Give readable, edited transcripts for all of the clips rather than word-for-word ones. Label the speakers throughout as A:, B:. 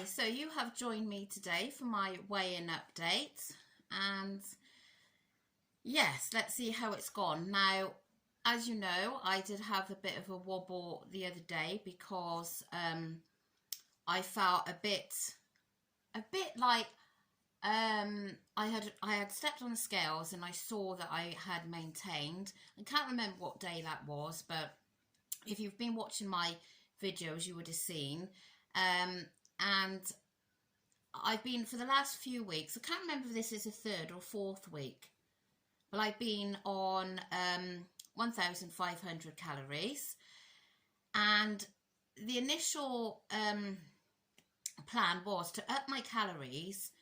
A: Hi, so you have joined me today for my weigh-in update, and yes, let's see how it's gone. Now, as you know, I did have a bit of a wobble the other day because I felt a bit like I had stepped on the scales and I saw that I had maintained. I can't remember what day that was, but if you've been watching my videos, you would have seen. And I've been for the last few weeks, I can't remember if this is the third or fourth week, but I've been on 1,500 calories. And the initial plan was to up my calories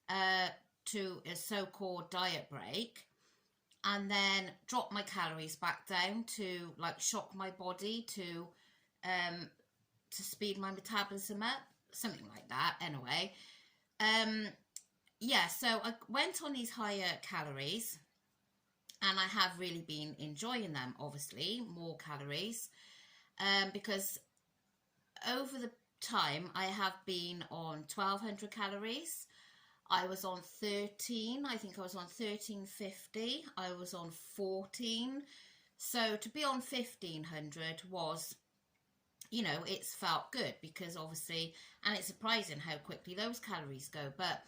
A: to a so-called diet break, and then drop my calories back down to like shock my body to speed my metabolism up, something like that. Anyway, yeah, so I went on these higher calories, and I have really been enjoying them. Obviously, more calories, because over the time I have been on 1,200 calories. I was on 13, I think I was on 1350, I was on 14. So to be on 1,500 was, it's felt good because obviously, and it's surprising how quickly those calories go, but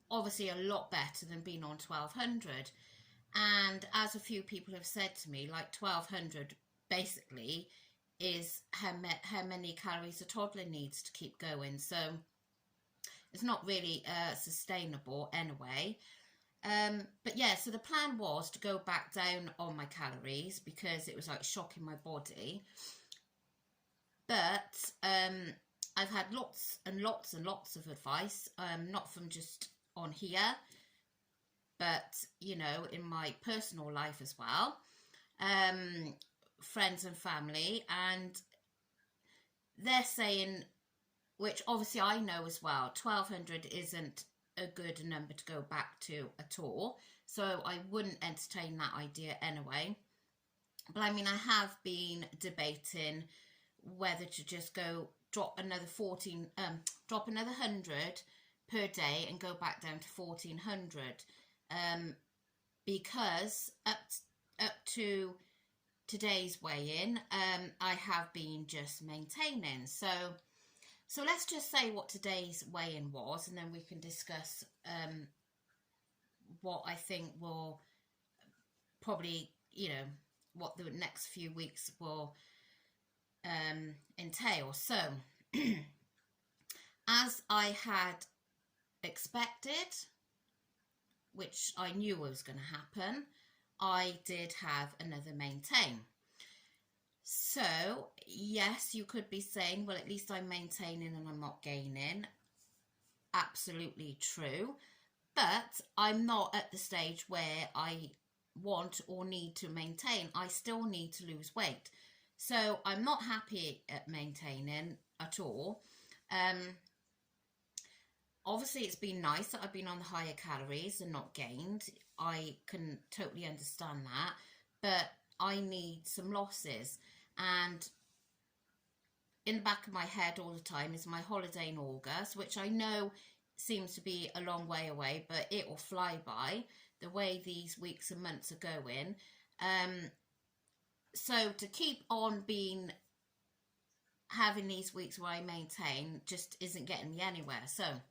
A: obviously a lot better than being on 1,200. And as a few people have said to me, like 1,200 basically is how many calories a toddler needs to keep going. So it's not really sustainable anyway. But yeah, so the plan was to go back down on my calories because it was like shocking my body. But I've had lots and lots and lots of advice, not from just on here, but in my personal life as well, friends and family, and they're saying, which obviously I know as well, 1,200 isn't a good number to go back to at all. So I wouldn't entertain that idea anyway. But I mean, I have been debating whether to just go drop another 100 per day and go back down to 1,400. Because up to today's weigh-in, I have been just maintaining. So let's just say what today's weigh-in was, and then we can discuss what I think will probably, what the next few weeks will entail. So, as I had expected, which I knew was going to happen, I did have another maintain. So, yes, you could be saying, well, at least I'm maintaining and I'm not gaining. Absolutely true. But I'm not at the stage where I want or need to maintain. I still need to lose weight. So I'm not happy at maintaining at all. Obviously, it's been nice that I've been on the higher calories and not gained. I can totally understand that. But I need some losses. And in the back of my head all the time is my holiday in August, which I know seems to be a long way away, but it will fly by the way these weeks and months are going. So to keep on having these weeks where I maintain just isn't getting me anywhere. So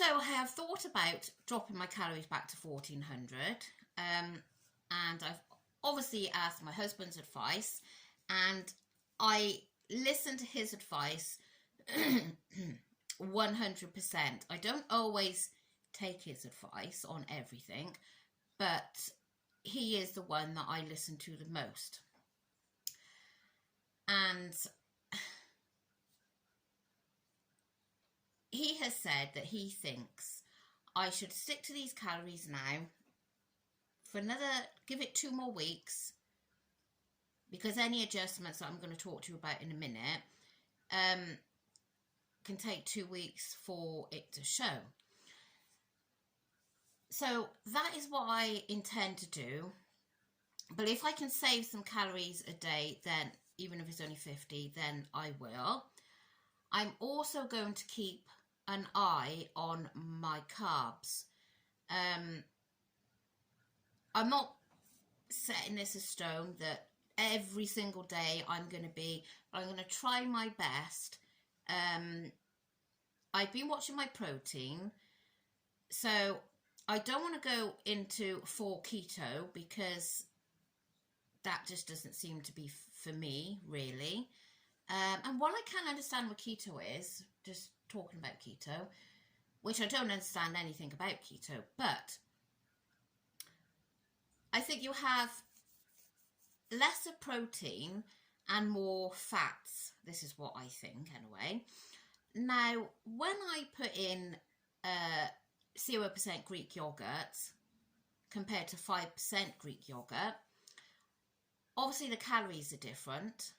A: I have thought about dropping my calories back to 1,400, and I've obviously asked my husband's advice, and I listened to his advice 100%. I don't always take his advice on everything, but he is the one that I listen to the most. And he has said that he thinks I should stick to these calories now for give it 2 more weeks, because any adjustments that I'm going to talk to you about in a minute can take 2 weeks for it to show. So that is what I intend to do. But if I can save some calories a day, then even if it's only 50, then I will. I'm also going to keep an eye on my carbs. I'm not setting this in stone that every single day I'm going to try my best. I've been watching my protein, so I don't want to go into full keto because that just doesn't seem to be for me, really. And while I can understand what keto is, just talking about keto, which I don't understand anything about keto, but I think you have lesser protein and more fats. This is what I think, anyway. Now, when I put in 0% Greek yogurt compared to 5% Greek yogurt, obviously the calories are different.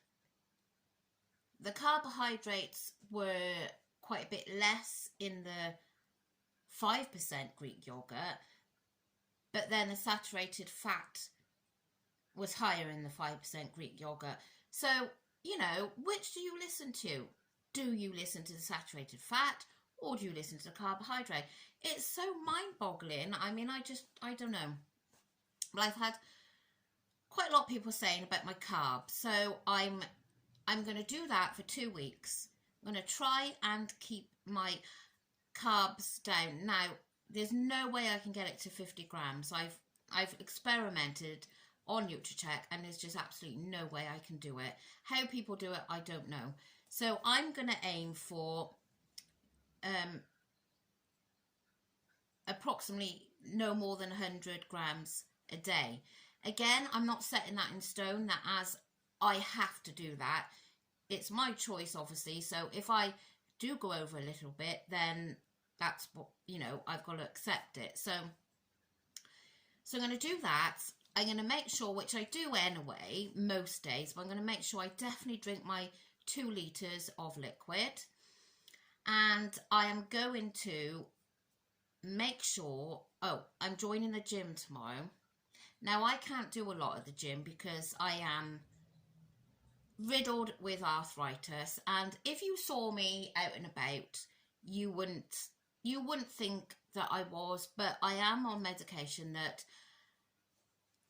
A: The carbohydrates were quite a bit less in the 5% Greek yogurt, but then the saturated fat was higher in the 5% Greek yogurt. So, you know, which do you listen to? Do you listen to the saturated fat or do you listen to the carbohydrate? It's so mind-boggling. I mean, I don't know. But I've had quite a lot of people saying about my carbs. So I'm going to do that for 2 weeks. I'm going to try and keep my carbs down. Now, there's no way I can get it to 50 grams. I've experimented on NutriCheck and there's just absolutely no way I can do it. How people do it, I don't know. So I'm going to aim for approximately no more than 100 grams a day. Again, I'm not setting that in stone, that as I have to do that. It's my choice, obviously. So if I do go over a little bit, then that's what, you know, I've got to accept it. So I'm going to do that. I'm going to make sure, which I do anyway, most days, but I'm going to make sure I definitely drink my 2 litres of liquid. And I am going to make sure, I'm joining the gym tomorrow. Now, I can't do a lot at the gym because I am riddled with arthritis, and if you saw me out and about, you wouldn't think that I was, but I am on medication that,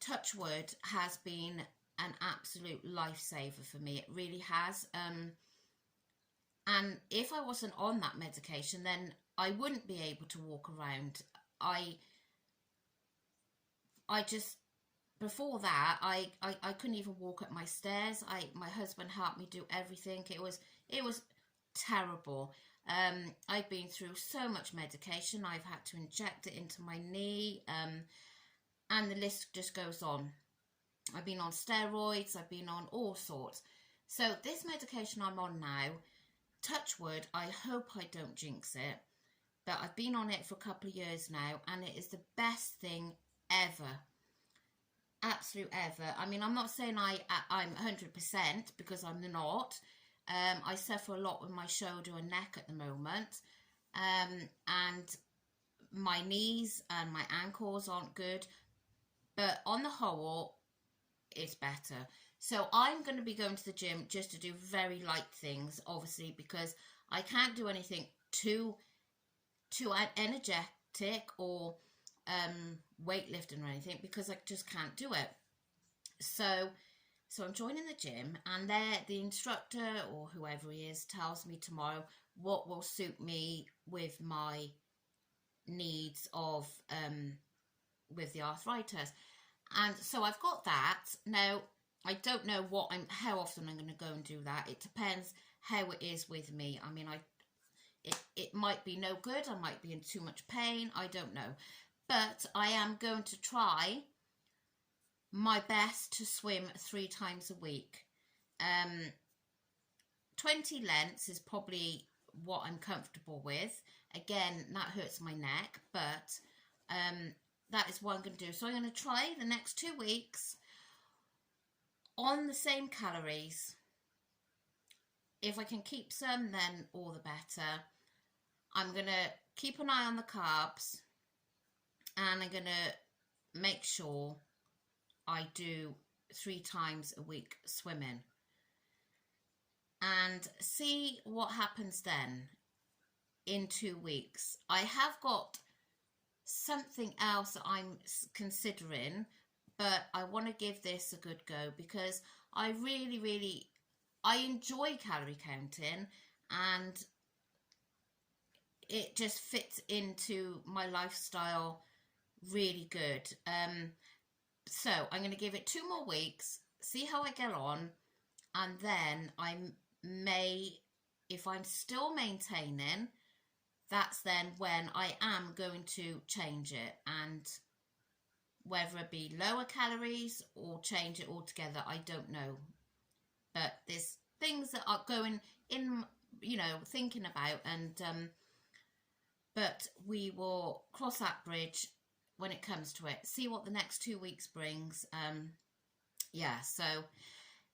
A: touch wood, has been an absolute lifesaver for me. It really has. And if I wasn't on that medication, then I wouldn't be able to walk around. I just, before that, I couldn't even walk up my stairs. My husband helped me do everything. It was terrible. I've been through so much medication. I've had to inject it into my knee, and the list just goes on. I've been on steroids. I've been on all sorts. So this medication I'm on now, touch wood, I hope I don't jinx it, but I've been on it for a couple of years now, and it is the best thing ever. Absolute ever. I mean, I'm not saying I'm 100% because I'm not. I suffer a lot with my shoulder and neck at the moment, and my knees and my ankles aren't good, but on the whole, it's better. So I'm going to be going to the gym just to do very light things, obviously, because I can't do anything too energetic or weightlifting or anything, because I just can't do it. So I'm joining the gym, and there the instructor or whoever he is tells me tomorrow what will suit me with my needs of with the arthritis. And so I've got that. Now, I don't know how often I'm going to go and do that. It depends how it is with me. I mean, it might be no good. I might be in too much pain. I don't know. But I am going to try my best to swim 3 times a week. 20 lengths is probably what I'm comfortable with. Again, that hurts my neck, but that is what I'm going to do. So I'm going to try the next 2 weeks on the same calories. If I can keep some, then all the better. I'm going to keep an eye on the carbs, and I'm going to make sure I do 3 times a week swimming. and see what happens then in 2 weeks. I have got something else that I'm considering, but I want to give this a good go because I really I enjoy calorie counting, and it just fits into my lifestyle really good. So I'm going to give it 2 more weeks, see how I get on, and then I may, if I'm still maintaining, that's then when I am going to change it, and whether it be lower calories or change it altogether, I don't know. But there's things that are going in, thinking about, and but we will cross that bridge when it comes to it. See what the next 2 weeks brings. Yeah, so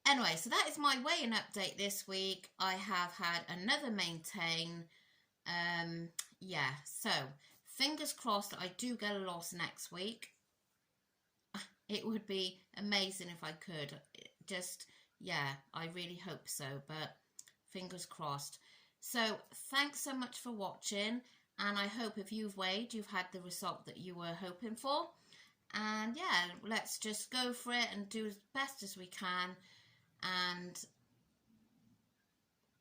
A: anyway, so that is my weighing update this week. I have had another maintain. Yeah, so fingers crossed that I do get a loss next week. It would be amazing if I could. Just, yeah, I really hope so, but fingers crossed. So thanks so much for watching, and I hope if you've weighed, you've had the result that you were hoping for. And yeah, let's just go for it and do as best as we can, and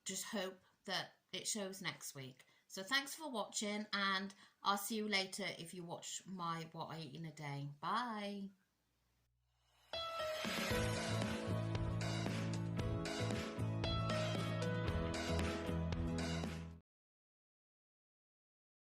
A: just hope that it shows next week. So thanks for watching, and I'll see you later if you watch my What I Eat in a Day. Bye.